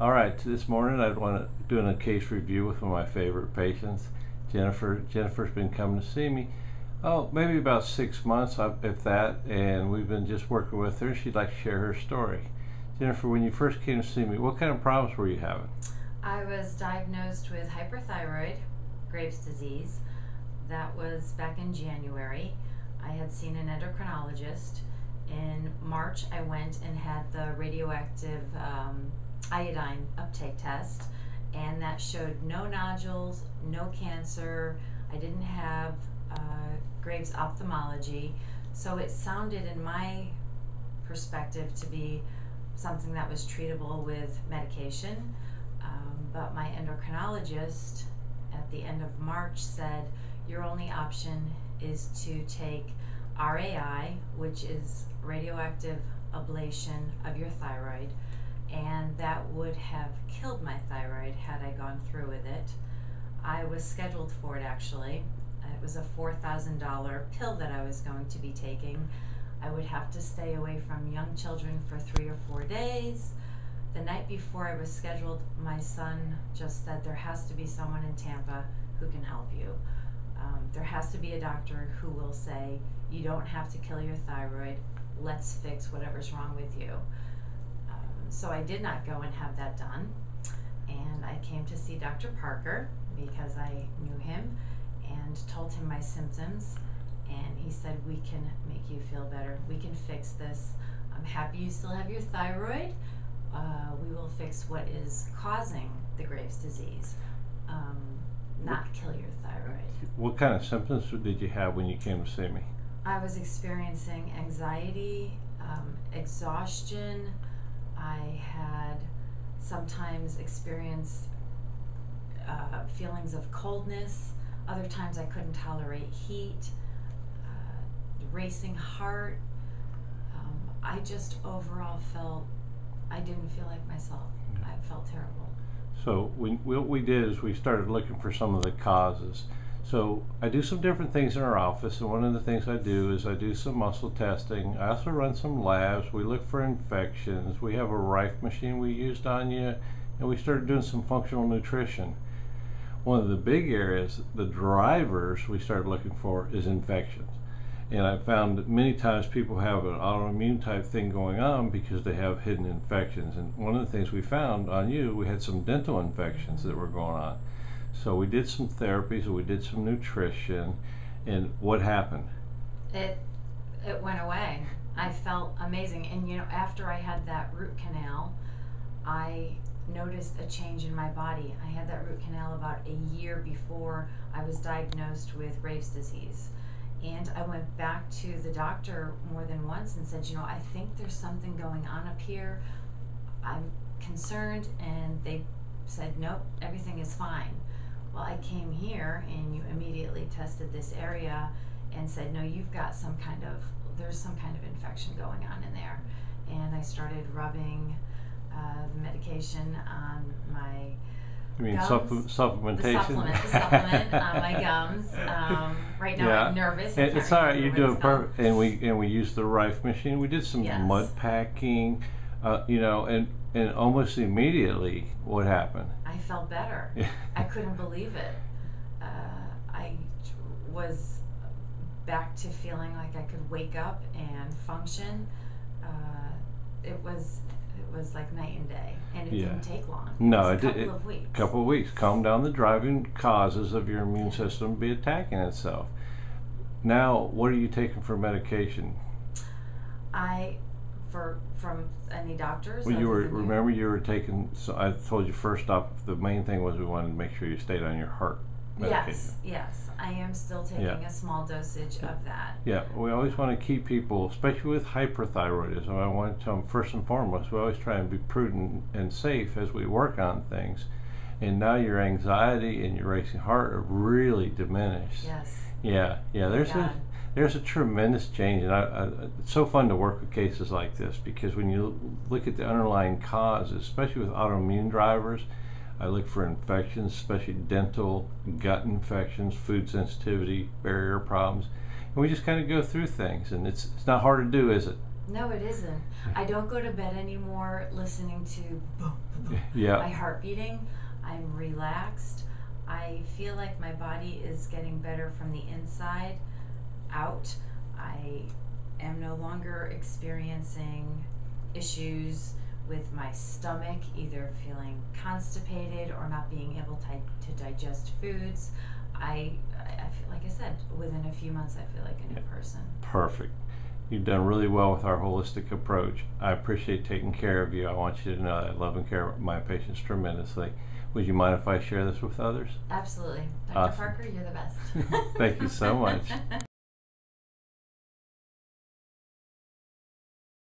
All right, this morning I'd want to do a case review with one of my favorite patients, Jennifer. Jennifer's been coming to see me, maybe about 6 months, if that, and we've been just working with her. She'd like to share her story. Jennifer, when you first came to see me, what kind of problems were you having? I was diagnosed with hyperthyroid, Graves' disease. That was back in January. I had seen an endocrinologist. In March, I went and had the radioactive iodine uptake test, and that showed no nodules, no cancer. I didn't have Graves' ophthalmology, so it sounded, in my perspective, to be something that was treatable with medication. But my endocrinologist at the end of March said, your only option is to take RAI, which is radioactive ablation of your thyroid, and that would have killed my thyroid had I gone through with it. I was scheduled for it, actually. It was a $4,000 pill that I was going to be taking. I would have to stay away from young children for 3 or 4 days. The night before I was scheduled, my son just said, there has to be someone in Tampa who can help you. There has to be a doctor who will say, you don't have to kill your thyroid, let's fix whatever's wrong with you. So I did not go and have that done, and I came to see Dr. Parker because I knew him and told him my symptoms, and he said, we can make you feel better, we can fix this. I'm happy you still have your thyroid. We will fix what is causing the Graves' disease, not kill your thyroid. What kind of symptoms did you have when you came to see me? I was experiencing anxiety, exhaustion. I had sometimes experienced feelings of coldness. Other times I couldn't tolerate heat, racing heart. I just overall felt, I didn't feel like myself. I felt terrible. So what we did is we started looking for some of the causes. So I do some different things in our office, and one of the things I do is I do some muscle testing. I also run some labs. We look for infections. We have a Rife machine we used on you, and we started doing some functional nutrition. One of the big areas, the drivers we started looking for, is infections. And I found that many times people have an autoimmune type thing going on because they have hidden infections. And one of the things we found on you, we had some dental infections that were going on. So we did some therapies, we did some nutrition, and what happened? It went away. I felt amazing. And after I had that root canal, I noticed a change in my body. I had that root canal about a year before I was diagnosed with Graves' disease. And I went back to the doctor more than once and said, I think there's something going on up here. I'm concerned. And they said, nope, everything is fine. Well, I came here and you immediately tested this area and said, no, you've got there's some kind of infection going on in there. And I started rubbing the medication on my You mean gums. supplementation? The supplement on my gums. Right now Yeah. I'm nervous. It's all right. You're doing perfect. And we used the Rife machine. We did some Yes. mud packing, and almost immediately, what happened? I felt better. I couldn't believe it. I was back to feeling like I could wake up and function. It was like night and day, and it didn't take long. No, it was a couple of weeks. Couple of weeks. Calm down the driving causes of your immune system be attacking itself. Now, what are you taking for medication? From any doctors? Well, you were taking. So I told you first off, the main thing was we wanted to make sure you stayed on your heart medication. Yes, I am still taking a small dosage of that. Yeah, we always want to keep people, especially with hyperthyroidism, I want to tell them first and foremost, we always try and be prudent and safe as we work on things. And now your anxiety and your racing heart are really diminished. Yes. Yeah, there's a tremendous change, and it's so fun to work with cases like this because when you look at the underlying causes, especially with autoimmune drivers, I look for infections, especially dental, gut infections, food sensitivity, barrier problems, and we just kind of go through things, and it's not hard to do, is it? No, it isn't. I don't go to bed anymore listening to boom, boom, boom. Yeah. My heart beating. I'm relaxed. I feel like my body is getting better from the inside out. I am no longer experiencing issues with my stomach, either feeling constipated or not being able to digest foods. I feel, like I said, within a few months I feel like a new person. Perfect. You've done really well with our holistic approach. I appreciate taking care of you. I want you to know that I love and care about my patients tremendously. Would you mind if I share this with others? Absolutely. Dr. Awesome. Parker, you're the best. Thank you so much.